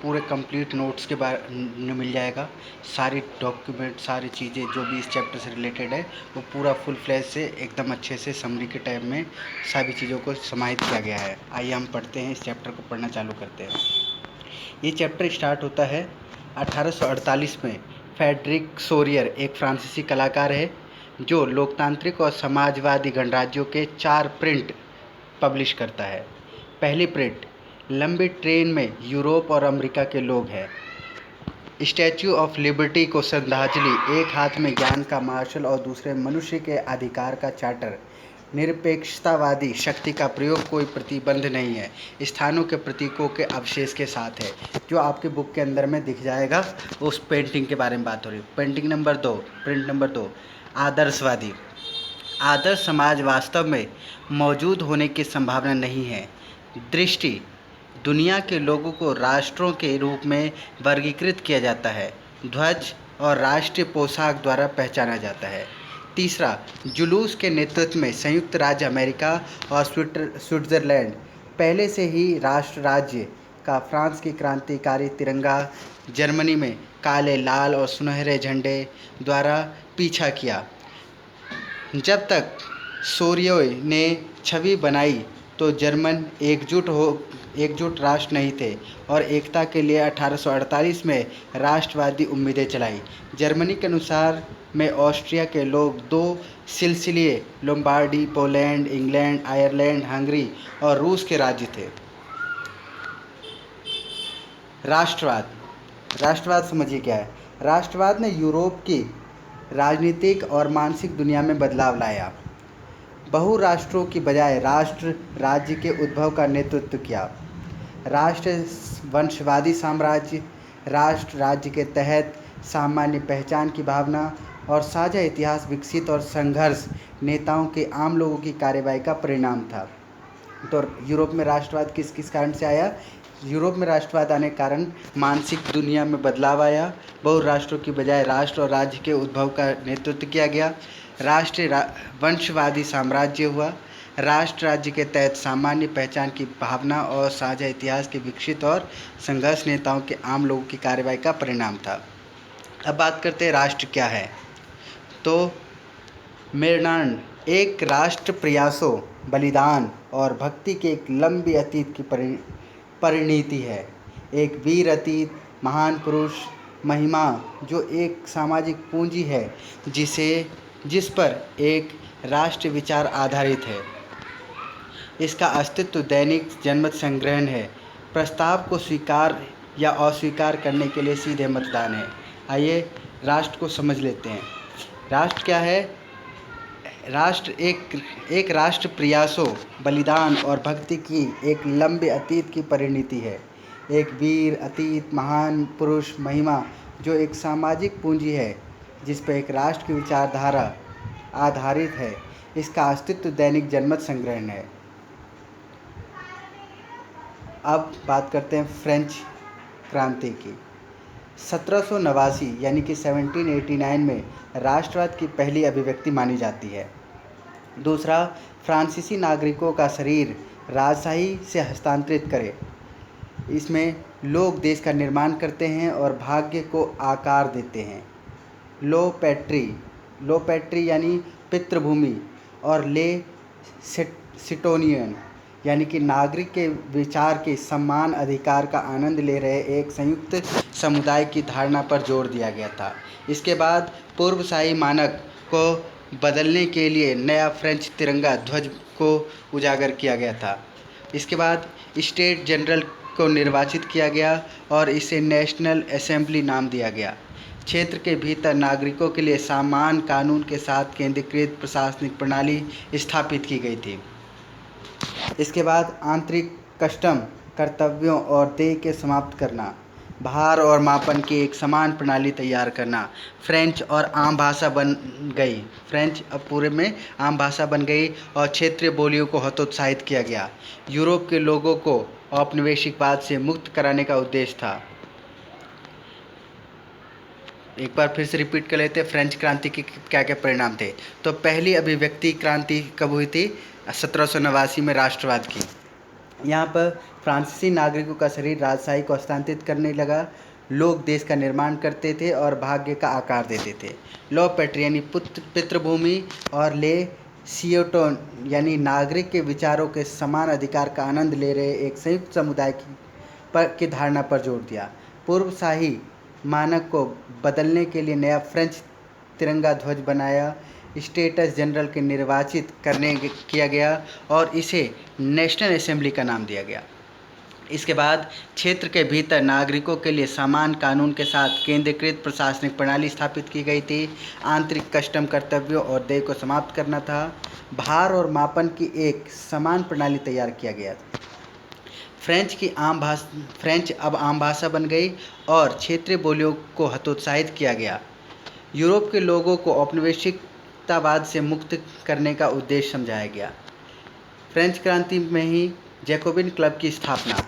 पूरे complete notes के बारे मिल जाएगा। सारी डॉक्यूमेंट, सारी चीज़ें जो भी इस चैप्टर से रिलेटेड है वो पूरा फुल फ्लैश से एकदम अच्छे से समरी के टाइम में सभी चीज़ों को समाहित किया गया है। आइए हम पढ़ते हैं, इस चैप्टर को पढ़ना चालू करते हैं। ये चैप्टर स्टार्ट होता है 1848 में। फ्रेडरिक सोरियर एक फ्रांसीसी कलाकार है जो लोकतांत्रिक और समाजवादी गणराज्यों के 4 प्रिंट पब्लिश करता है। पहली प्रिंट लंबी ट्रेन में यूरोप और अमेरिका के लोग हैं। स्टैच्यू ऑफ लिबर्टी को श्रद्धांजलि, एक हाथ में ज्ञान का मार्शल और दूसरे मनुष्य के अधिकार का चार्टर। निरपेक्षतावादी शक्ति का प्रयोग, कोई प्रतिबंध नहीं है। स्थानों के प्रतीकों के अवशेष के साथ है। जो आपके बुक के अंदर में दिख जाएगा उस पेंटिंग के बारे में बात हो रही है। पेंटिंग नंबर 2, प्रिंट नंबर 2, आदर्शवादी। आदर्श समाज वास्तव में मौजूद होने की संभावना नहीं है। दृष्टि, दुनिया के लोगों को राष्ट्रों के रूप में वर्गीकृत किया जाता है। ध्वज और राष्ट्रीय पोशाक द्वारा पहचाना जाता है। तीसरा, जुलूस के नेतृत्व में संयुक्त राज्य अमेरिका और स्विट्ज़रलैंड पहले से ही राष्ट्र राज्य का। फ्रांस की क्रांतिकारी तिरंगा, जर्मनी में काले, लाल और सुनहरे झंडे द्वारा पीछा किया। जब तक सोरियो ने छवि बनाई तो जर्मन एकजुट राष्ट्र नहीं थे और एकता के लिए 1848 में राष्ट्रवादी उम्मीदें चलाई। जर्मनी के अनुसार में ऑस्ट्रिया के लोग 2 सिलसिले Lombardy, Poland, England, Ireland, Hungary और रूस के राज्य थे। राष्ट्रवाद समझिए क्या है। राष्ट्रवाद ने यूरोप की राजनीतिक और मानसिक दुनिया में बदलाव लाया। बहुराष्ट्रों की बजाय राष्ट्र राज्य के उद्भव का नेतृत्व किया। राष्ट्र वंशवादी साम्राज्य, राष्ट्र राज्य के तहत सामान्य पहचान की भावना और साझा इतिहास विकसित और संघर्ष नेताओं के आम लोगों की कार्रवाई का परिणाम था। तो यूरोप में राष्ट्रवाद किस किस कारण से आया? यूरोप में राष्ट्रवाद आने के कारण मानसिक दुनिया में बदलाव आया। बहुराष्ट्रों की बजाय राष्ट्र और राज्य के उद्भव का नेतृत्व किया गया। राष्ट्रीय वंशवादी साम्राज्य हुआ। राष्ट्र राज्य के तहत सामान्य पहचान की भावना और साझा इतिहास के विकसित और संघर्ष नेताओं के आम लोगों की कार्रवाई का परिणाम था। अब बात करते हैं राष्ट्र क्या है। तो मेरनान एक राष्ट्र प्रयासों, बलिदान और भक्ति के एक लंबी अतीत की परिणति है। एक वीर अतीत, महान पुरुष, महिमा जो एक सामाजिक पूंजी है जिस पर एक राष्ट्रीय विचार आधारित है। इसका अस्तित्व दैनिक जनमत संग्रहण है। प्रस्ताव को स्वीकार या अस्वीकार करने के लिए सीधे मतदान है। आइए राष्ट्र को समझ लेते हैं। राष्ट्र क्या है? राष्ट्र एक राष्ट्र प्रयासों, बलिदान और भक्ति की एक लंबे अतीत की परिणति है। एक वीर अतीत, महान पुरुष, महिमा जो एक सामाजिक पूंजी है जिस पर एक राष्ट्र की विचारधारा आधारित है। इसका अस्तित्व दैनिक जनमत संग्रहण है। अब बात करते हैं फ्रेंच क्रांति की। 1789 यानी कि 1789 में राष्ट्रवाद की पहली अभिव्यक्ति मानी जाती है। दूसरा, फ्रांसीसी नागरिकों का शरीर राजशाही से हस्तांतरित करे। इसमें लोग देश का निर्माण करते हैं और भाग्य को आकार देते हैं। लो पैट्री यानी पितृभूमि और ले सिटोनियन यानी कि नागरिक के विचार के समान अधिकार का आनंद ले रहे एक संयुक्त समुदाय की धारणा पर जोर दिया गया था। इसके बाद पूर्वशाही मानक को बदलने के लिए नया फ्रेंच तिरंगा ध्वज को उजागर किया गया था। इसके बाद स्टेट जनरल को निर्वाचित किया गया और इसे नेशनल असेंबली नाम दिया गया। क्षेत्र के भीतर नागरिकों के लिए समान कानून के साथ केंद्रीकृत प्रशासनिक प्रणाली स्थापित की गई थी। इसके बाद आंतरिक कस्टम, कर्तव्यों और देय के समाप्त करना, भार और मापन की एक समान प्रणाली तैयार करना। फ्रेंच और आम भाषा बन गई। फ्रेंच अब पूरे में आम भाषा बन गई और क्षेत्रीय बोलियों को हतोत्साहित किया गया। यूरोप के लोगों को औपनिवेशिकवाद से मुक्त कराने का उद्देश्य था। एक बार फिर से रिपीट कर लेते हैं फ्रेंच क्रांति के क्या क्या परिणाम थे। तो पहली अभिव्यक्ति क्रांति कब हुई थी? 1789 में राष्ट्रवाद की। यहाँ पर फ्रांसीसी नागरिकों का शरीर राजशाही को हस्तांतरित करने लगा। लोग देश का निर्माण करते थे और भाग्य का आकार देते थे। लॉ पेट्रियनी पितृभूमि और ले सियोटोन यानी नागरिक के विचारों के समान अधिकार का आनंद ले रहे एक संयुक्त समुदाय की धारणा पर जोर दिया। पूर्वशाही मानक को बदलने के लिए नया फ्रेंच तिरंगा ध्वज बनाया, स्टेट्स जनरल के निर्वाचित किया गया और इसे नेशनल असेंबली का नाम दिया गया। इसके बाद क्षेत्र के भीतर नागरिकों के लिए समान कानून के साथ केंद्रीकृत प्रशासनिक प्रणाली स्थापित की गई थी। आंतरिक कस्टम कर्तव्यों और देय को समाप्त करना था। भार और मापन की एक समान प्रणाली तैयार किया गया। फ्रेंच अब आम भाषा बन गई और क्षेत्रीय बोलियों को हतोत्साहित किया गया। यूरोप के लोगों को औपनिवेशिकतावाद से मुक्त करने का उद्देश्य समझाया गया। फ्रेंच क्रांति में ही जैकोबिन क्लब की स्थापना।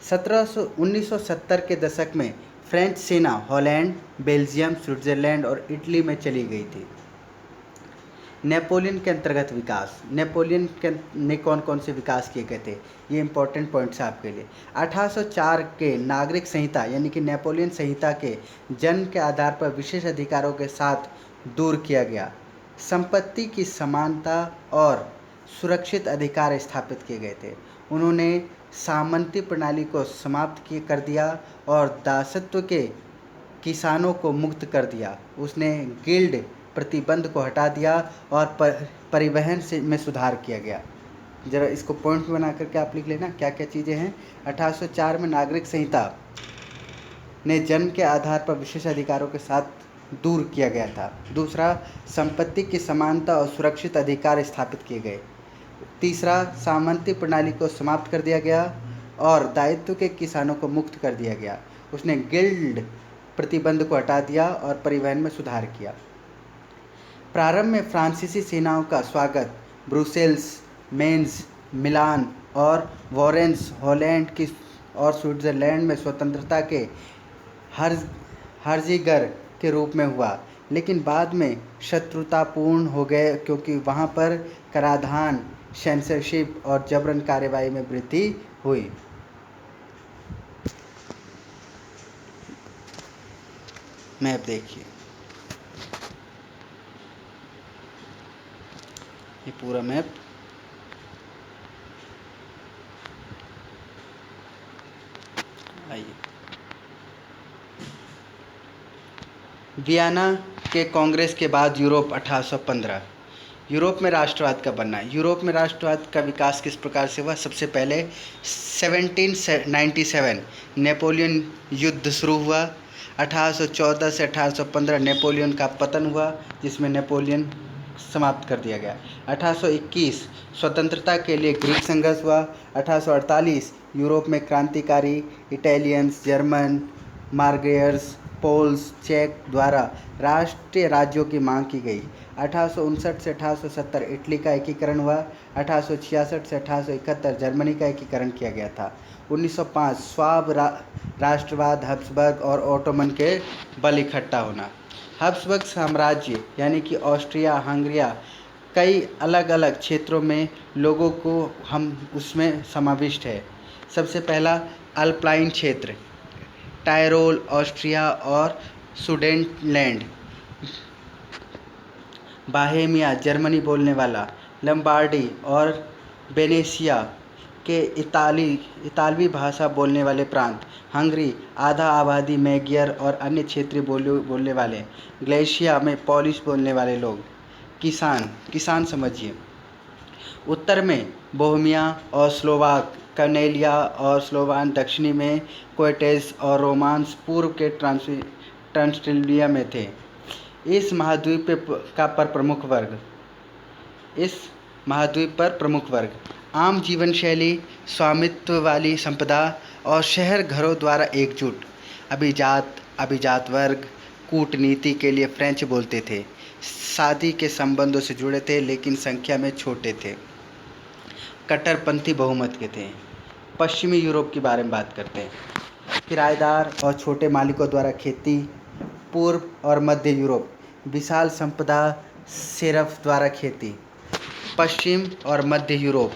1970 के दशक में फ्रेंच सेना हॉलैंड, बेल्जियम, स्विट्जरलैंड और इटली में चली गई थी। नेपोलियन के अंतर्गत विकास। नेपोलियन ने कौन कौन से विकास किए गए थे, ये इंपॉर्टेंट पॉइंट्स है आपके लिए। 1804 के नागरिक संहिता यानी कि नेपोलियन संहिता के जन्म के आधार पर विशेष अधिकारों के साथ दूर किया गया। संपत्ति की समानता और सुरक्षित अधिकार स्थापित किए गए थे। उन्होंने सामंती प्रणाली को समाप्त कर दिया और दासत्व के किसानों को मुक्त कर दिया। उसने गिल्ड प्रतिबंध को हटा दिया और परिवहन में सुधार किया गया। जरा इसको पॉइंट बना करके आप लिख लेना क्या क्या चीज़ें हैं। 1804 में नागरिक संहिता ने जन्म के आधार पर विशेष अधिकारों के साथ दूर किया गया था। दूसरा, संपत्ति की समानता और सुरक्षित अधिकार स्थापित किए गए। तीसरा, सामंती प्रणाली को समाप्त कर दिया गया और दायित्व के किसानों को मुक्त कर दिया गया। उसने गिल्ड प्रतिबंध को हटा दिया और परिवहन में सुधार किया। प्रारंभ में फ्रांसीसी सेनाओं का स्वागत ब्रुसेल्स, मेंस, मिलान और वॉरेंस हॉलैंड की और स्विट्जरलैंड में स्वतंत्रता के हर्जिगर के रूप में हुआ, लेकिन बाद में शत्रुतापूर्ण हो गए क्योंकि वहाँ पर कराधान, सेंसरशिप और जबरन कार्रवाई में वृद्धि हुई। मैप देखिए, ये पूरा मैप आइए। वियना के कांग्रेस के बाद यूरोप 1815। यूरोप में राष्ट्रवाद का बनना। यूरोप में राष्ट्रवाद का विकास किस प्रकार से हुआ? सबसे पहले 1797 नेपोलियन युद्ध शुरू हुआ। 1814 से 1815 नेपोलियन का पतन हुआ, जिसमें नेपोलियन समाप्त कर दिया गया। 1821 स्वतंत्रता के लिए ग्रीक संघर्ष हुआ। 1848 यूरोप में क्रांतिकारी इटालियंस, जर्मन, मार्गेयर्स, पोल्स, चेक द्वारा राष्ट्रीय राज्यों की मांग की गई। 1859 से 1870 इटली का एकीकरण हुआ। 1866 से 1871 जर्मनी का एकीकरण किया गया था। 1905 स्वाब राष्ट्रवाद, हब्सबर्ग और ओटोमन के बल इकट्ठा होना। हब्सबर्ग साम्राज्य यानी कि ऑस्ट्रिया हंगरिया कई अलग अलग क्षेत्रों में लोगों को हम उसमें समाविष्ट है। सबसे पहला अल्पाइन क्षेत्र, टायरोल, ऑस्ट्रिया और सुडेनलैंड, बाहेमिया जर्मनी बोलने वाला, लंबार्डी और वेनेशिया के इतालवी भाषा बोलने वाले प्रांत, हंगरी आधा आबादी मैगियर और अन्य क्षेत्रीय बोलने वाले, ग्लेशिया में पोलिश बोलने वाले लोग। किसान समझिए। उत्तर में बोहेमिया और स्लोवाक, कर्नेलिया और स्लोवान, दक्षिणी में कोएटेस और रोमांस, पूर्व के ट्रांसटिल्विया में थे। इस महाद्वीप पर प्रमुख वर्ग आम जीवन शैली, स्वामित्व वाली संपदा और शहर घरों द्वारा एकजुट। अभिजात वर्ग कूटनीति के लिए फ्रेंच बोलते थे, शादी के संबंधों से जुड़े थे लेकिन संख्या में छोटे थे, कट्टरपंथी बहुमत के थे। पश्चिमी यूरोप के बारे में बात करते हैं। किराएदार और छोटे मालिकों द्वारा खेती। पूर्व और मध्य यूरोप विशाल संपदा, सेरफ द्वारा खेती। पश्चिम और मध्य यूरोप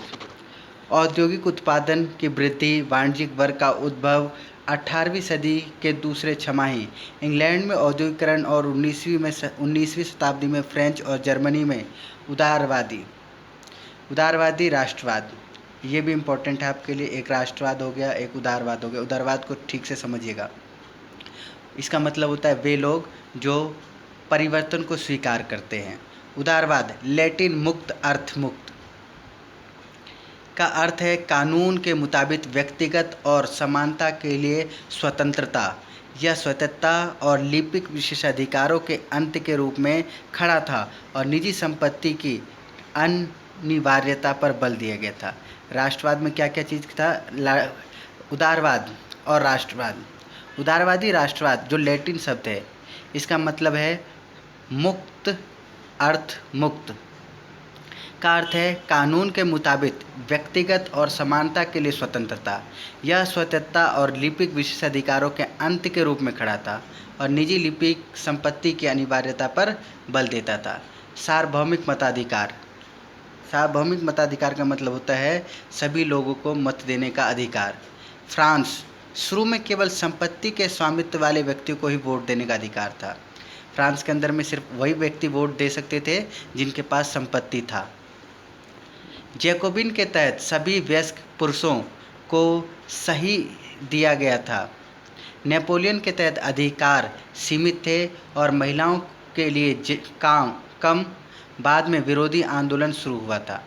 औद्योगिक उत्पादन की वृद्धि, वाणिज्यिक वर्ग का उद्भव, 18वीं सदी के दूसरे छमाही इंग्लैंड में औद्योगिकरण और 19वीं शताब्दी में फ्रेंच और जर्मनी में उदारवादी राष्ट्रवाद। ये भी इम्पोर्टेंट है आपके लिए, एक राष्ट्रवाद हो गया, एक उदारवाद हो गया। उदारवाद को ठीक से समझिएगा। इसका मतलब होता है वे लोग जो परिवर्तन को स्वीकार करते हैं। उदारवाद लैटिन मुक्त अर्थ मुक्त का अर्थ है कानून के मुताबिक व्यक्तिगत और समानता के लिए स्वतंत्रता। यह स्वतंत्रता और लिपिक विशेषाधिकारों के अंत के रूप में खड़ा था और निजी संपत्ति की अनिवार्यता पर बल दिया गया था। राष्ट्रवाद में क्या क्या चीज़ था? उदारवाद और राष्ट्रवाद। उदारवादी राष्ट्रवाद जो लैटिन शब्द है, इसका मतलब है मुक्त अर्थ मुक्त का अर्थ है कानून के मुताबिक व्यक्तिगत और समानता के लिए स्वतंत्रता। यह स्वतंत्रता और लिपिक विशेषाधिकारों के अंत के रूप में खड़ा था और निजी लिपिक संपत्ति की अनिवार्यता पर बल देता था। सार्वभौमिक मताधिकार। सार्वभौमिक मताधिकार का मतलब होता है सभी लोगों को मत देने का अधिकार। फ्रांस शुरू में केवल संपत्ति के स्वामित्व वाले व्यक्तियों को ही वोट देने का अधिकार था। फ्रांस के अंदर में सिर्फ वही व्यक्ति वोट दे सकते थे जिनके पास संपत्ति था। जैकोबिन के तहत सभी वयस्क पुरुषों को सही दिया गया था। नेपोलियन के तहत अधिकार सीमित थे और महिलाओं के लिए कम। बाद में विरोधी आंदोलन शुरू हुआ था।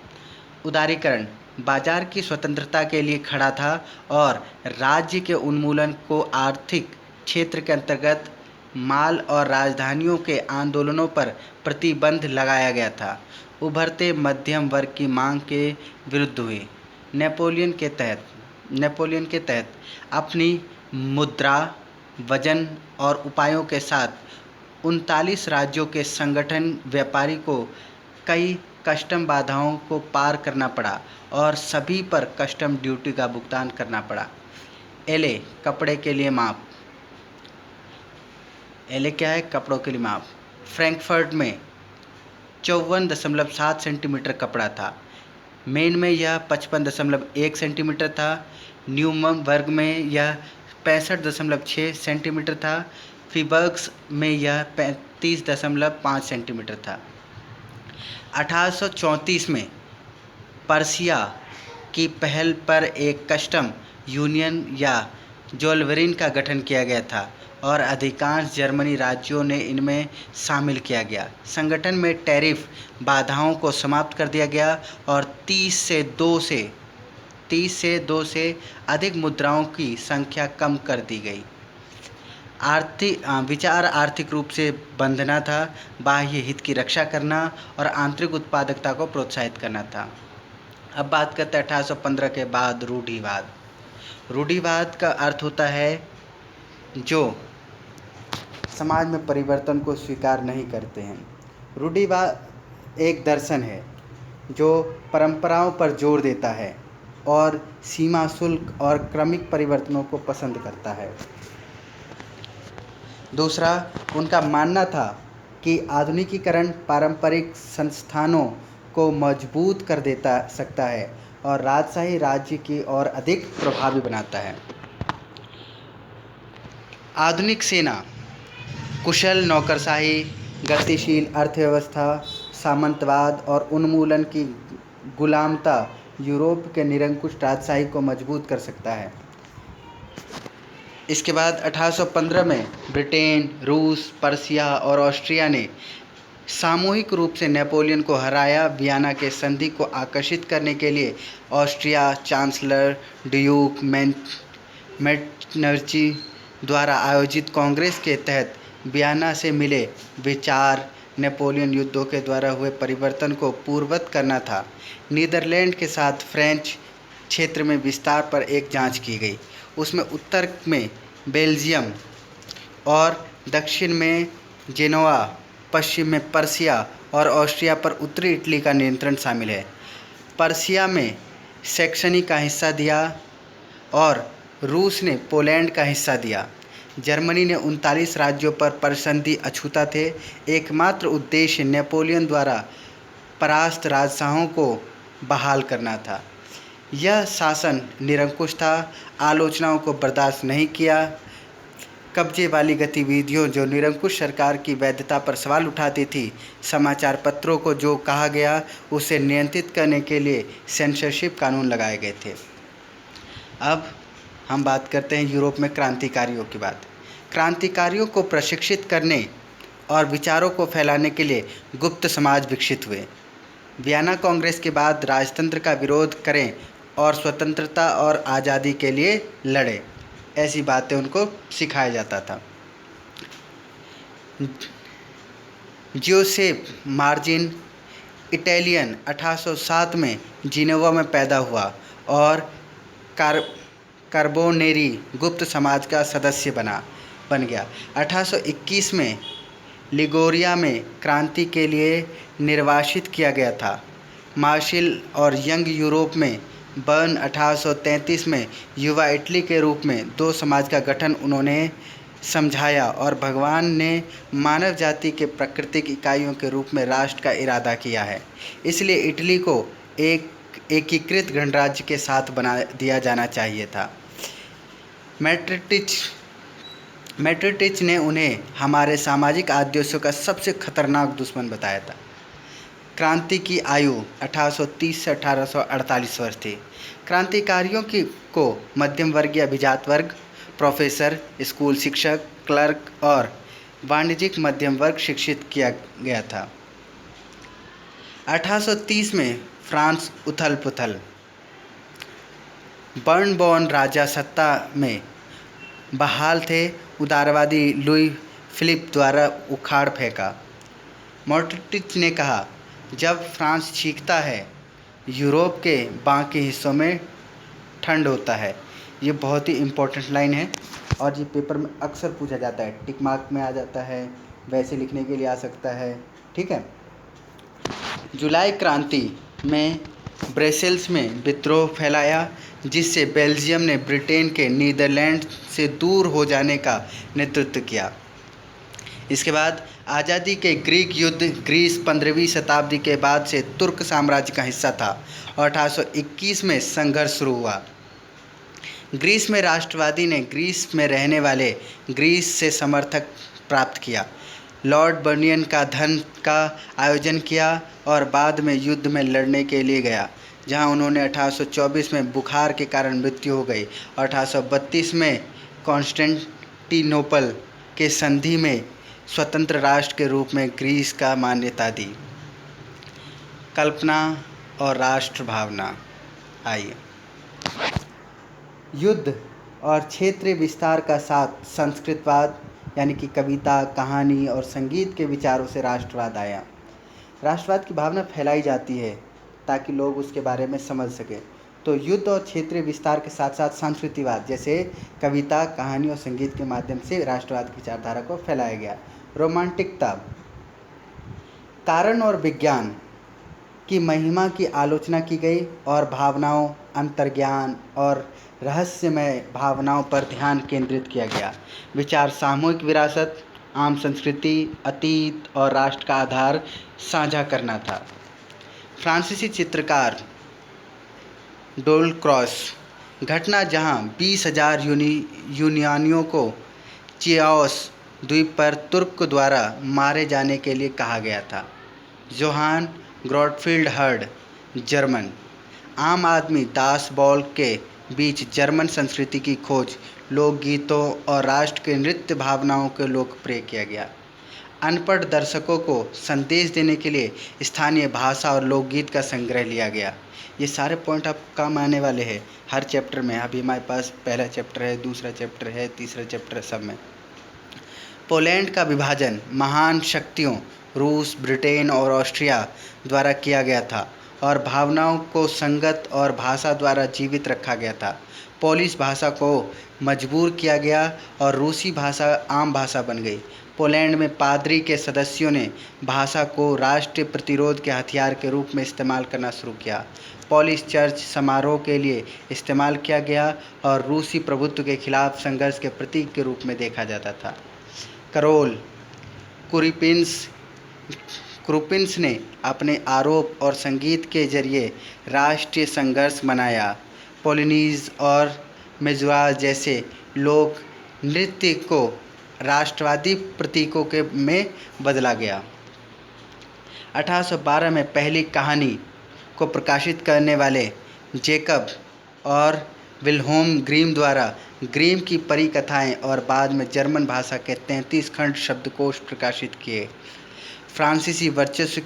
उदारीकरण बाजार की स्वतंत्रता के लिए खड़ा था और राज्य के उन्मूलन को आर्थिक क्षेत्र के अंतर्गत माल और राजधानियों के आंदोलनों पर प्रतिबंध लगाया गया था। उभरते मध्यम वर्ग की मांग के विरुद्ध हुई। नेपोलियन के तहत अपनी मुद्रा, वजन और उपायों के साथ 39 राज्यों के संगठन व्यापारी को कई कस्टम बाधाओं को पार करना पड़ा और सभी पर कस्टम ड्यूटी का भुगतान करना पड़ा। एले कपड़े के लिए माप। एले क्या है? कपड़ों के लिए माप। फ्रैंकफर्ट में 54.7 सेंटीमीटर कपड़ा था। मेन में यह 55.1 सेंटीमीटर था। न्यूमम वर्ग में यह 65.6 सेंटीमीटर था। फीबर्ग्स में यह 35.5 सेंटीमीटर था। 1834 में पर्सिया की पहल पर एक कस्टम यूनियन या जोल्वेरिन का गठन किया गया था और अधिकांश जर्मनी राज्यों ने इनमें शामिल किया गया। संगठन में टैरिफ बाधाओं को समाप्त कर दिया गया और 30 से 2 से अधिक मुद्राओं की संख्या कम कर दी गई। विचार आर्थिक रूप से बंधना था, बाह्य हित की रक्षा करना और आंतरिक उत्पादकता को प्रोत्साहित करना था। अब बात करते हैं 1815 के बाद रूढ़िवाद। रूढ़िवाद का अर्थ होता है जो समाज में परिवर्तन को स्वीकार नहीं करते हैं। रूढ़िवाद एक दर्शन है जो परंपराओं पर जोर देता है और सीमा शुल्क और क्रमिक परिवर्तनों को पसंद करता है। दूसरा, उनका मानना था कि आधुनिकीकरण पारंपरिक संस्थानों को मजबूत कर सकता है और राजशाही राज्य की ओर अधिक प्रभावी बनाता है। आधुनिक सेना, कुशल नौकरशाही, गतिशील अर्थव्यवस्था, सामंतवाद और उन्मूलन की गुलामता यूरोप के निरंकुश राजशाही को मजबूत कर सकता है। इसके बाद 1815 में ब्रिटेन, रूस, पर्सिया और ऑस्ट्रिया ने सामूहिक रूप से नेपोलियन को हराया। वियना के संधि को आकर्षित करने के लिए ऑस्ट्रिया चांसलर ड्यूक मेटरनिची द्वारा आयोजित कांग्रेस के तहत वियना से मिले विचार नेपोलियन युद्धों के द्वारा हुए परिवर्तन को पूर्ववत करना था। नीदरलैंड के साथ फ्रेंच क्षेत्र में विस्तार पर एक जांच की गई। उसमें उत्तर में बेल्जियम और दक्षिण में जेनोआ, पश्चिम में पर्सिया और ऑस्ट्रिया पर उत्तरी इटली का नियंत्रण शामिल है। पर्सिया में सैक्सनी का हिस्सा दिया और रूस ने पोलैंड का हिस्सा दिया। जर्मनी ने 39 राज्यों पर परिसंधि अछूता थे। एकमात्र उद्देश्य नेपोलियन द्वारा परास्त राजशाहों को बहाल करना था। यह शासन निरंकुश था, आलोचनाओं को बर्दाश्त नहीं किया। कब्जे वाली गतिविधियों जो निरंकुश सरकार की वैधता पर सवाल उठाती थी, समाचार पत्रों को जो कहा गया उसे नियंत्रित करने के लिए सेंसरशिप कानून लगाए गए थे। अब हम बात करते हैं यूरोप में क्रांतिकारियों की बात। क्रांतिकारियों को प्रशिक्षित करने और विचारों को फैलाने के लिए गुप्त समाज विकसित हुए। वियना कांग्रेस के बाद राजतंत्र का विरोध करें और स्वतंत्रता और आज़ादी के लिए लड़े, ऐसी बातें उनको सिखाया जाता था। जियोसेप मार्जिन इटालियन 1807 में जिनेवा में पैदा हुआ और कार्बोनेरी गुप्त समाज का सदस्य बन गया। 1821 में लिगोरिया में क्रांति के लिए निर्वासित किया गया था। मार्शल और यंग यूरोप में बर्न 1833 में युवा इटली के रूप में दो समाज का गठन उन्होंने समझाया और भगवान ने मानव जाति के प्राकृतिक इकाइयों के रूप में राष्ट्र का इरादा किया है, इसलिए इटली को एक एकीकृत गणराज्य के साथ बना दिया जाना चाहिए था। मैट्रिटिच ने उन्हें हमारे सामाजिक आदर्शों का सबसे खतरनाक दुश्मन बताया था। क्रांति की आयु 1830 से 1848 वर्ष थी। क्रांतिकारियों को मध्यम वर्गीय अभिजात वर्ग, प्रोफेसर, स्कूल शिक्षक, क्लर्क और वाणिज्यिक मध्यम वर्ग शिक्षित किया गया था। 1830 में फ्रांस उथल पुथल। बर्नबोन राजा सत्ता में बहाल थे, उदारवादी लुई फिलिप द्वारा उखाड़ फेंका। मैट्रिटिच ने कहा, जब फ्रांस चीखता है, यूरोप के बाकी हिस्सों में ठंड होता है। ये बहुत ही इम्पोर्टेंट लाइन है और ये पेपर में अक्सर पूछा जाता है, टिक मार्क में आ जाता है, वैसे लिखने के लिए आ सकता है। ठीक है। जुलाई क्रांति में ब्रसेल्स में विद्रोह फैलाया, जिससे बेल्जियम ने ब्रिटेन के नीदरलैंड से दूर हो जाने का नेतृत्व किया। इसके बाद आज़ादी के ग्रीक युद्ध। ग्रीस 15वीं शताब्दी के बाद से तुर्क साम्राज्य का हिस्सा था और 1821 में संघर्ष शुरू हुआ। ग्रीस में राष्ट्रवादी ने ग्रीस में रहने वाले ग्रीस से समर्थक प्राप्त किया, लॉर्ड बर्नियन का धन का आयोजन किया और बाद में युद्ध में लड़ने के लिए गया, जहां उन्होंने 1824 में बुखार के कारण मृत्यु हो गई और 1832 में कॉन्स्टेंटिनोपल के संधि में स्वतंत्र राष्ट्र के रूप में ग्रीस का मान्यता दी। कल्पना और राष्ट्र भावना। आइए, युद्ध और क्षेत्रीय विस्तार का साथ संस्कृतवाद यानी कि कविता, कहानी और संगीत के विचारों से राष्ट्रवाद आया। राष्ट्रवाद की भावना फैलाई जाती है ताकि लोग उसके बारे में समझ सकें। तो युद्ध और क्षेत्रीय विस्तार के साथ साथ संस्कृतिवाद जैसे कविता, कहानी और संगीत के माध्यम से राष्ट्रवाद की विचारधारा को फैलाया गया। रोमांटिकता, कारण और विज्ञान की महिमा की आलोचना की गई और भावनाओं, अंतर्ज्ञान और रहस्यमय भावनाओं पर ध्यान केंद्रित किया गया। विचार सामूहिक विरासत, आम संस्कृति, अतीत और राष्ट्र का आधार साझा करना था। फ्रांसीसी चित्रकार डोलक्रॉस घटना, जहां 20,000 यूनानियों को चियाओस द्वीप पर तुर्क द्वारा मारे जाने के लिए कहा गया था। Johann Gottfried Herder German. आम आदमी दास बॉल के बीच जर्मन संस्कृति की खोज, लोकगीतों और राष्ट्र के नृत्य भावनाओं को लोकप्रिय किया गया। अनपढ़ दर्शकों को संदेश देने के लिए स्थानीय भाषा और लोकगीत का संग्रह लिया गया। ये सारे पॉइंट आप काम आने वाले हैं हर चैप्टर में। अभी हमारे पास पहला चैप्टर है, दूसरा चैप्टर है, तीसरा चैप्टर है, सब में। पोलैंड का विभाजन महान शक्तियों रूस, ब्रिटेन और ऑस्ट्रिया द्वारा किया गया था और भावनाओं को संगत और भाषा द्वारा जीवित रखा गया था। पोलिश भाषा को मजबूर किया गया और रूसी भाषा आम भाषा बन गई। पोलैंड में पादरी के सदस्यों ने भाषा को राष्ट्रीय प्रतिरोध के हथियार के रूप में इस्तेमाल करना शुरू किया। पोलिश चर्च समारोह के लिए इस्तेमाल किया गया और रूसी प्रभुत्व के खिलाफ संघर्ष के प्रतीक के रूप में देखा जाता था। करोल, क्रूपिन्स ने अपने आरोप और संगीत के जरिए राष्ट्रीय संघर्ष मनाया। पोलिनीज और मेजुआज जैसे लोक नृत्य को राष्ट्रवादी प्रतीकों के में बदला गया। 1812 में पहली कहानी को प्रकाशित करने वाले जेकब और विल्हेल्म ग्रीम द्वारा ग्रीम की परी कथाएँ और बाद में जर्मन भाषा के 33 खंड शब्दकोश प्रकाशित किए। फ्रांसीसी वर्चस्व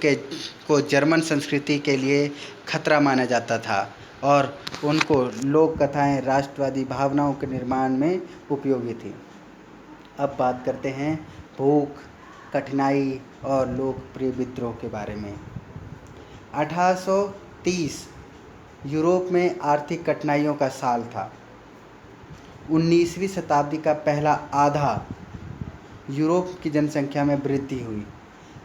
को जर्मन संस्कृति के लिए खतरा माना जाता था और उनको लोक कथाएँ राष्ट्रवादी भावनाओं के निर्माण में उपयोगी थी। अब बात करते हैं भूख, कठिनाई और लोकप्रिय विद्रोह के बारे में। 1830 यूरोप में आर्थिक कठिनाइयों का साल था। 19वीं शताब्दी का पहला आधा यूरोप की जनसंख्या में वृद्धि हुई।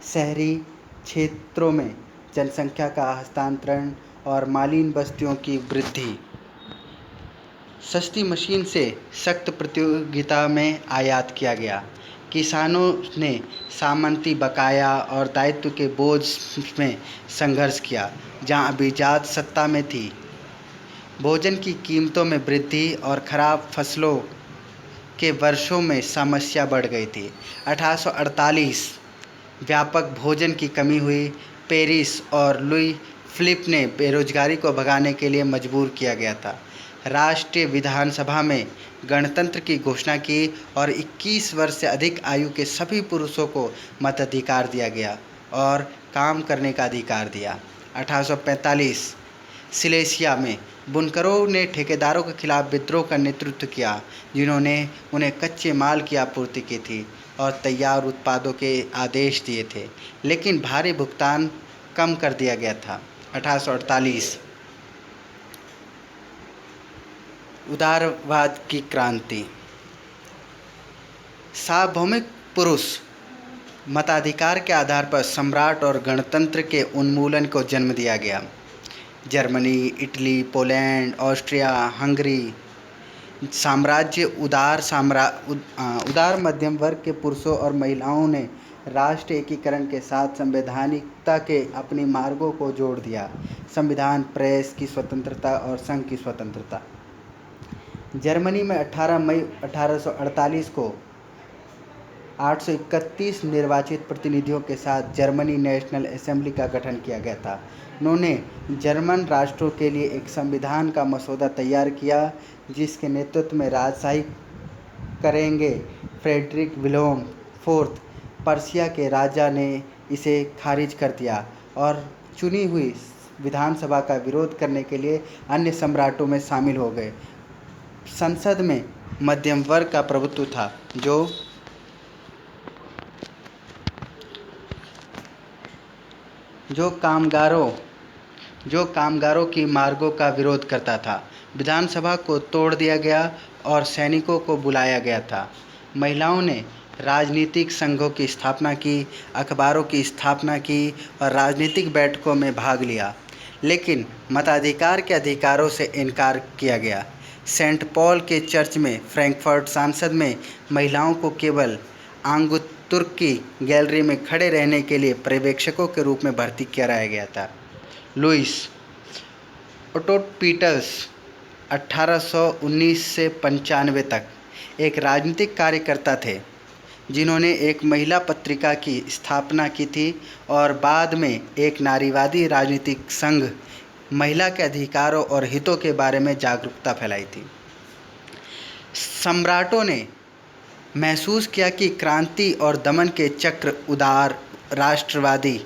शहरी क्षेत्रों में जनसंख्या का हस्तांतरण और मालिन बस्तियों की वृद्धि सस्ती मशीन से सख्त प्रतियोगिता में आयात किया गया। किसानों ने सामंती बकाया और दायित्व के बोझ में संघर्ष किया जहां अभिजात सत्ता में थी। भोजन की कीमतों में वृद्धि और खराब फसलों के वर्षों में समस्या बढ़ गई थी। 1848 व्यापक भोजन की कमी हुई। पेरिस और लुई फिलिप ने बेरोजगारी को भगाने के लिए मजबूर किया गया था। राष्ट्रीय विधानसभा में गणतंत्र की घोषणा की और 21 वर्ष से अधिक आयु के सभी पुरुषों को मताधिकार दिया गया और काम करने का अधिकार दिया। 1845 सिलेसिया में बुनकरों ने ठेकेदारों के खिलाफ विद्रोह का नेतृत्व किया जिन्होंने उन्हें कच्चे माल की आपूर्ति की थी और तैयार उत्पादों के आदेश दिए थे, लेकिन भारी भुगतान कम कर दिया गया था। 1848 उदारवाद की क्रांति। सार्वभौमिक पुरुष मताधिकार के आधार पर सम्राट और गणतंत्र के उन्मूलन को जन्म दिया गया। Germany, Italy, Poland, Austria, Hungary साम्राज्य उदार मध्यम वर्ग के पुरुषों और महिलाओं ने राष्ट्रीय एकीकरण के साथ संवैधानिकता के अपने मार्गों को जोड़ दिया। संविधान, प्रेस की स्वतंत्रता और संघ की स्वतंत्रता। जर्मनी में 18 मई 1848 को 831 निर्वाचित प्रतिनिधियों के साथ जर्मनी नेशनल असेंबली का गठन किया गया था। उन्होंने जर्मन राष्ट्रों के लिए एक संविधान का मसौदा तैयार किया जिसके नेतृत्व में राजशाही करेंगे। फ्रेडरिक विल्हेल्म फोर्थ पर्शिया के राजा ने इसे खारिज कर दिया और चुनी हुई विधानसभा का विरोध करने के लिए अन्य सम्राटों में शामिल हो गए। संसद में मध्यम वर्ग का प्रभुत्व था जो कामगारों की मांगों का विरोध करता था। विधानसभा को तोड़ दिया गया और सैनिकों को बुलाया गया था। महिलाओं ने राजनीतिक संघों की स्थापना की, अखबारों की स्थापना की और राजनीतिक बैठकों में भाग लिया, लेकिन मताधिकार के अधिकारों से इनकार किया गया। सेंट पॉल के चर्च में फ्रैंकफर्ट संसद में महिलाओं को केवल आंगतुर्क की गैलरी में खड़े रहने के लिए पर्यवेक्षकों के रूप में भर्ती कराया गया था। लुईस ओटो पीटर्स 1819 से 95 तक एक राजनीतिक कार्यकर्ता थे जिन्होंने एक महिला पत्रिका की स्थापना की थी और बाद में एक नारीवादी राजनीतिक संघ महिला के अधिकारों और हितों के बारे में जागरूकता फैलाई थी। सम्राटों ने महसूस किया कि क्रांति और दमन के चक्र उदार राष्ट्रवादी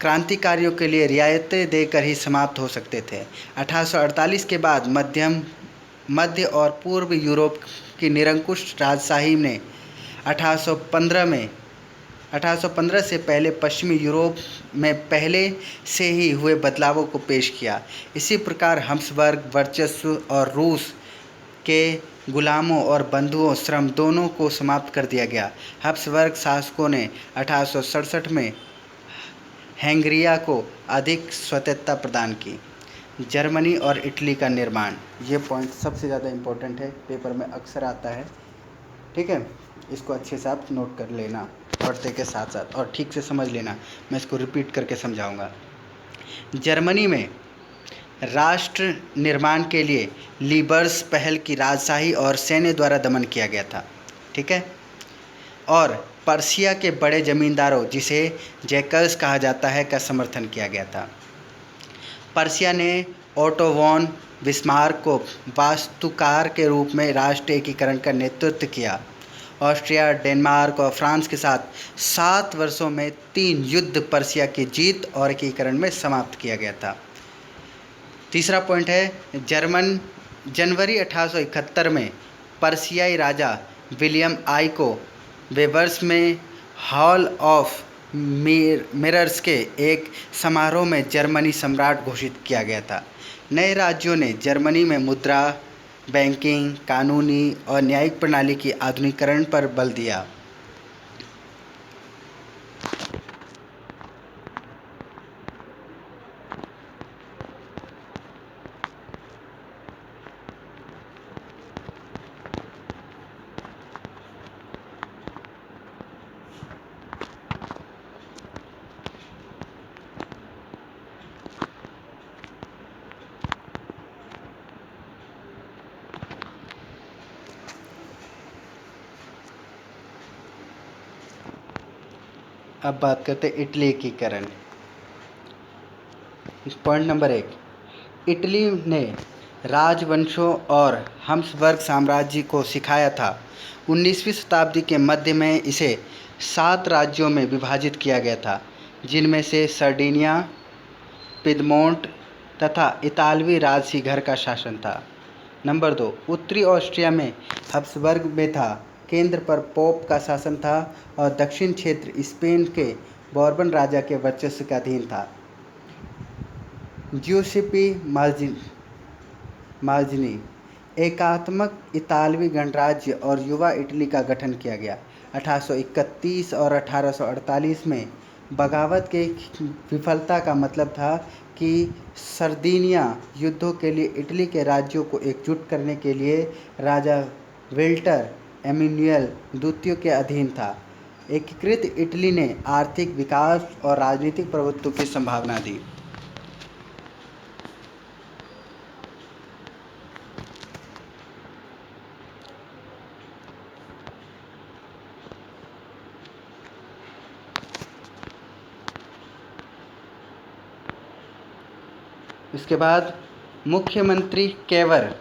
क्रांतिकारियों के लिए रियायतें देकर ही समाप्त हो सकते थे। 1848 के बाद मध्य और पूर्व यूरोप की निरंकुश राजशाही ने 1815 से पहले पश्चिमी यूरोप में पहले से ही हुए बदलावों को पेश किया। इसी प्रकार हब्सबर्ग वर्चस्व और रूस के गुलामों और बंधुओं श्रम दोनों को समाप्त कर दिया गया। हब्सबर्ग शासकों ने 1867 में हंगेरिया को अधिक स्वायत्तता प्रदान की। जर्मनी और इटली का निर्माण, ये पॉइंट सबसे ज़्यादा इम्पोर्टेंट है, पेपर में अक्सर आता है। ठीक है, इसको अच्छे से आप नोट कर लेना पढ़ते के साथ साथ और ठीक से समझ लेना। मैं इसको रिपीट करके समझाऊंगा। जर्मनी में राष्ट्र निर्माण के लिए लीबर्स पहल की राजशाही और सैन्य द्वारा दमन किया गया था। ठीक है, और पर्शिया के बड़े जमींदारों, जिसे जैकल्स कहा जाता है, का समर्थन किया गया था। पर्शिया ने ओटो वॉन बिस्मार्क को वास्तुकार के रूप में राष्ट्र एकीकरण का नेतृत्व किया। ऑस्ट्रिया, डेनमार्क और फ्रांस के साथ 7 वर्षों में 3 युद्ध पर्शिया की जीत और एकीकरण में समाप्त किया गया था। तीसरा पॉइंट है, जनवरी 1871 में पर्शियाई राजा विलियम आई को वेबर्स में हॉल ऑफ मिरर्स के एक समारोह में जर्मनी सम्राट घोषित किया गया था। नए राज्यों ने जर्मनी में मुद्रा, बैंकिंग, कानूनी और न्यायिक प्रणाली की आधुनिकीकरण पर बल दिया। अब बात करते हैं इटली एकीकरण। पॉइंट नंबर 1, इटली ने राजवंशों और हब्सबर्ग साम्राज्य को सिखाया था। 19वीं शताब्दी के मध्य में इसे 7 राज्यों में विभाजित किया गया था, जिनमें से सर्डिनिया, पिदमोंट तथा इतालवी राजसी घर का शासन था। नंबर 2, उत्तरी ऑस्ट्रिया में हब्सबर्ग में था, केंद्र पर पोप का शासन था और दक्षिण क्षेत्र स्पेन के बोर्बन राजा के वर्चस्व के अधीन था। ज्यूसेप्पे माज़िनी एकात्मक इतालवी गणराज्य और युवा इटली का गठन किया गया। 1831 और 1848 में बगावत के विफलता का मतलब था कि सर्दिनिया युद्धों के लिए इटली के राज्यों को एकजुट करने के लिए राजा विल्टर एमिनुएल द्वितीय के अधीन था। एकीकृत इटली ने आर्थिक विकास और राजनीतिक प्रभुत्व की संभावना दी। इसके बाद मुख्यमंत्री केवर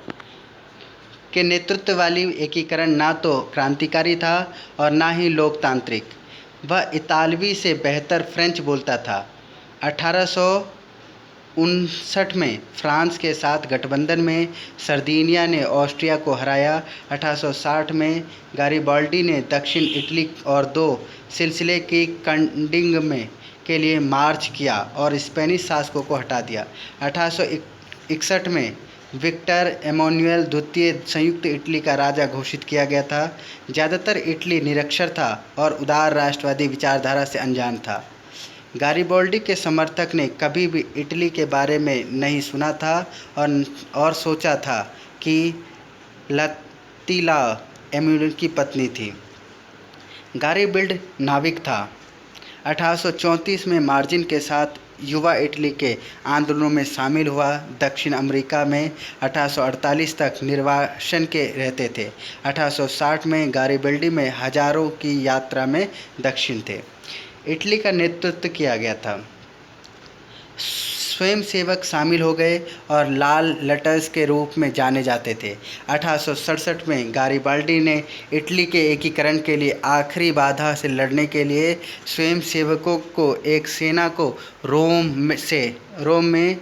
के नेतृत्व वाली एकीकरण ना तो क्रांतिकारी था और ना ही लोकतांत्रिक। वह इतालवी से बेहतर फ्रेंच बोलता था। 1859 में फ्रांस के साथ गठबंधन में सर्दिनिया ने ऑस्ट्रिया को हराया। 1860 में गारिबाल्डी ने दक्षिण इटली और 2 सिलसिले की कंडिंग में के लिए मार्च किया और स्पेनिश शासकों को हटा दिया। 1861 में विक्टर एमानुएल द्वितीय संयुक्त इटली का राजा घोषित किया गया था। ज़्यादातर इटली निरक्षर था और उदार राष्ट्रवादी विचारधारा से अनजान था। गारिबाल्डी के समर्थक ने कभी भी इटली के बारे में नहीं सुना था और सोचा था कि लतीला एमानुएल की पत्नी थी। गारिबाल्डी नाविक था। 1834 में मार्जिन के साथ युवा इटली के आंदोलनों में शामिल हुआ। दक्षिण अमेरिका में 1848 तक निर्वासन के रहते थे। 1860 में गारिबाल्डी में हजारों की यात्रा में दक्षिण थे। इटली का नेतृत्व किया गया था। स्वयंसेवक शामिल हो गए और लाल लटर्स के रूप में जाने जाते थे। 1867 में गारिबाल्डी ने इटली के एकीकरण के लिए आखिरी बाधा से लड़ने के लिए स्वयंसेवकों को एक सेना को रोम में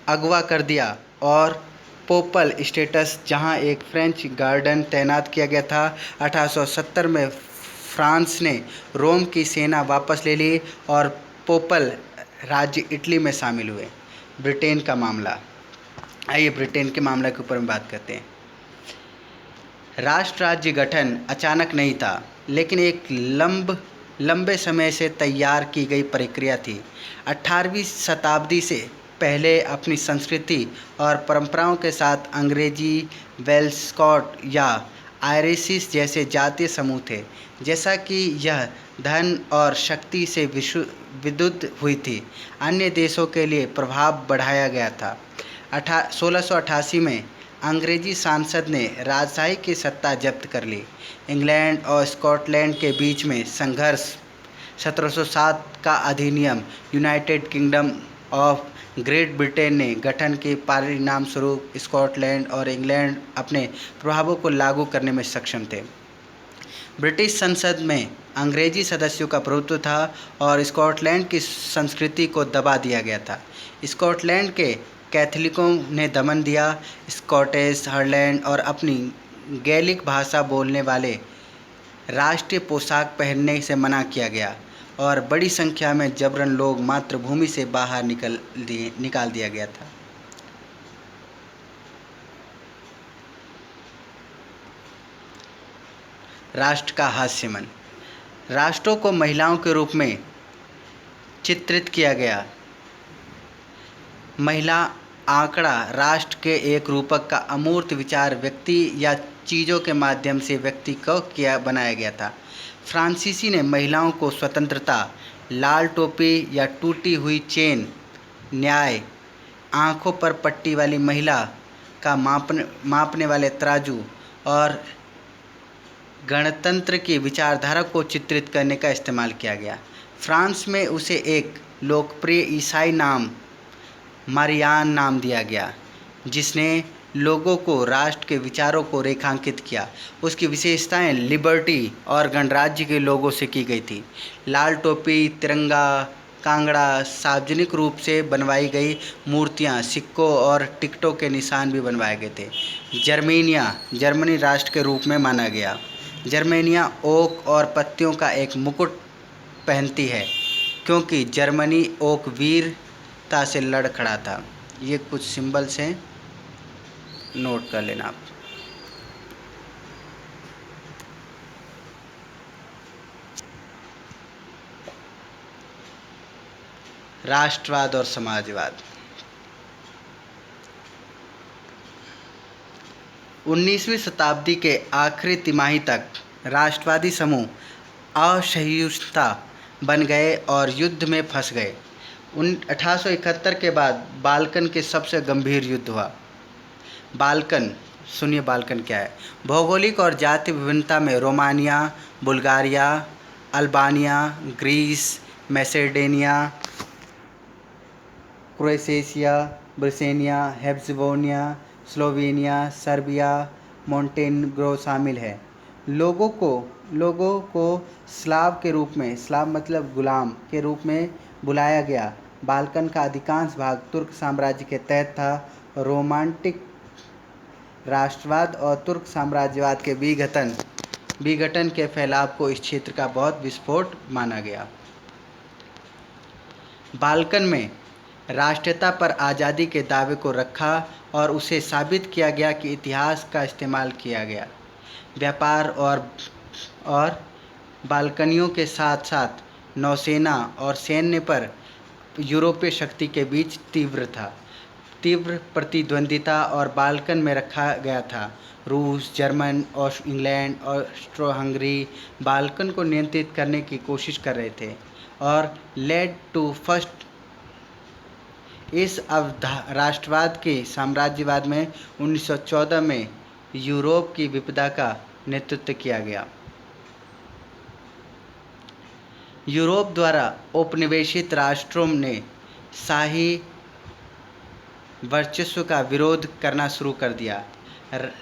अगवा कर दिया और पोपल स्टेटस, जहां एक फ्रेंच गार्डन तैनात किया गया था। 1870 में फ्रांस ने रोम की सेना वापस ले ली और पोपल राज्य इटली में शामिल हुए। ब्रिटेन का मामला, आइए ब्रिटेन के मामले के ऊपर हम बात करते हैं। राष्ट्र राज्य गठन अचानक नहीं था, लेकिन एक लंबे समय से तैयार की गई प्रक्रिया थी। 18वीं शताब्दी से पहले अपनी संस्कृति और परंपराओं के साथ अंग्रेजी, वेल्स स्कॉट या आयरिसिस जैसे जातीय समूह थे। जैसा कि यह धन और शक्ति से विद्युत हुई थी, अन्य देशों के लिए प्रभाव बढ़ाया गया था। 1688 में अंग्रेजी सांसद ने राजशाही की सत्ता जब्त कर ली। इंग्लैंड और स्कॉटलैंड के बीच में संघर्ष। 1707 का अधिनियम United kingdom of great Britain ने गठन के परिणाम स्वरूप स्कॉटलैंड और इंग्लैंड अपने प्रभावों को लागू करने में सक्षम थे। ब्रिटिश संसद में अंग्रेजी सदस्यों का प्रभुत्व था और स्कॉटलैंड की संस्कृति को दबा दिया गया था। स्कॉटलैंड के कैथोलिकों ने दमन दिया। स्कॉटिश हाईलैंड और अपनी गैलिक भाषा बोलने वाले राष्ट्रीय पोशाक पहनने से मना किया गया और बड़ी संख्या में जबरन लोग मातृभूमि से बाहर निकाल दिया गया था। राष्ट्र का हास्यमन। राष्ट्रों को महिलाओं के रूप में चित्रित किया गया। महिला आंकड़ा राष्ट्र के एक रूपक का अमूर्त विचार व्यक्ति या चीज़ों के माध्यम से व्यक्ति को बनाया गया था। फ्रांसीसी ने महिलाओं को स्वतंत्रता, लाल टोपी या टूटी हुई चेन, न्याय, आंखों पर पट्टी वाली महिला का मापने वाले तराजू और गणतंत्र की विचारधारा को चित्रित करने का इस्तेमाल किया गया। फ्रांस में उसे एक लोकप्रिय ईसाई नाम मारियान नाम दिया गया, जिसने लोगों को राष्ट्र के विचारों को रेखांकित किया। उसकी विशेषताएं लिबर्टी और गणराज्य के लोगों से की गई थी। लाल टोपी, तिरंगा, कांगड़ा, सार्वजनिक रूप से बनवाई गई मूर्तियां, सिक्कों और टिकटों के निशान भी बनवाए गए थे। जर्मेनिया जर्मनी राष्ट्र के रूप में माना गया। जर्मेनिया ओक और पत्तियों का एक मुकुट पहनती है क्योंकि जर्मनी ओक वीरता से लड़ खड़ा था। ये कुछ सिंबल्स हैं, नोट कर लेना आप। राष्ट्रवाद और समाजवाद। 19वीं शताब्दी के आखिरी तिमाही तक राष्ट्रवादी समूह असहिष्णुता बन गए और युद्ध में फंस गए। 1871 के बाद बाल्कन के सबसे गंभीर युद्ध हुआ। बाल्कन, सुनिए बाल्कन क्या है। भौगोलिक और जातीय विभिन्नता में Romania, Bulgaria, Albania, Greece, Macedonia, Croatia, ब्रिसेनिया, हेर्ज़ेगोविना, स्लोवेनिया, सर्बिया, मोंटेनेग्रो शामिल है। लोगों को स्लाव के रूप में, स्लाव मतलब गुलाम, के रूप में बुलाया गया। बाल्कन का अधिकांश भाग तुर्क साम्राज्य के तहत था। रोमांटिक राष्ट्रवाद और तुर्क साम्राज्यवाद के विघटन के फैलाव को इस क्षेत्र का बहुत विस्फोट माना गया। बाल्कन में राष्ट्रीयता पर आज़ादी के दावे को रखा और उसे साबित किया गया कि इतिहास का इस्तेमाल किया गया। व्यापार और बाल्कनियों के साथ साथ नौसेना और सैन्य पर यूरोपीय शक्ति के बीच तीव्र प्रतिद्वंदिता और बाल्कन में रखा गया था। रूस, जर्मन और इंग्लैंड, ऑस्ट्रो-हंगरी बाल्कन को नियंत्रित करने की कोशिश कर रहे थे और लेड टू फर्स्ट। इस राष्ट्रवाद के साम्राज्यवाद में 1914 में यूरोप की विपदा का नेतृत्व किया गया। यूरोप द्वारा औपनिवेशित राष्ट्रों ने शाही वर्चस्व का विरोध करना शुरू कर दिया।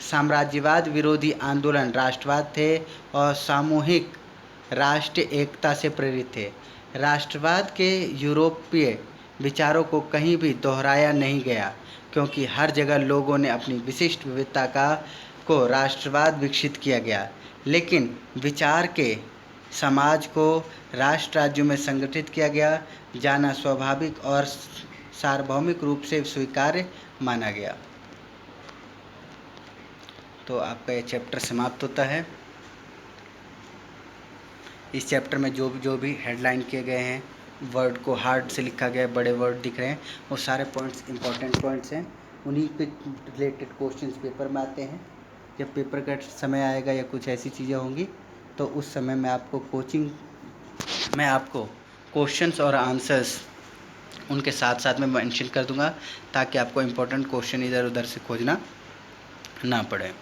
साम्राज्यवाद विरोधी आंदोलन राष्ट्रवाद थे और सामूहिक राष्ट्रीय एकता से प्रेरित थे। राष्ट्रवाद के यूरोपीय विचारों को कहीं भी दोहराया नहीं गया क्योंकि हर जगह लोगों ने अपनी विशिष्ट विविधता को राष्ट्रवाद विकसित किया गया, लेकिन विचार के समाज को राष्ट्र राज्यों में संगठित किया जाना स्वाभाविक और सार्वभौमिक रूप से स्वीकार्य माना गया। तो आपका ये चैप्टर समाप्त होता है। इस चैप्टर में जो भी हेडलाइन किए गए हैं, वर्ड को हार्ड से लिखा गया है, बड़े वर्ड दिख रहे हैं, वो सारे पॉइंट्स इंपॉर्टेंट पॉइंट्स हैं। उन्हीं के रिलेटेड क्वेश्चंस पेपर में आते हैं। जब पेपर का समय आएगा या कुछ ऐसी चीज़ें होंगी तो उस समय मैं आपको क्वेश्चंस और आंसर्स उनके साथ साथ में मेंशन कर दूंगा, ताकि आपको इम्पोर्टेंट क्वेश्चन इधर उधर से खोजना ना पड़े।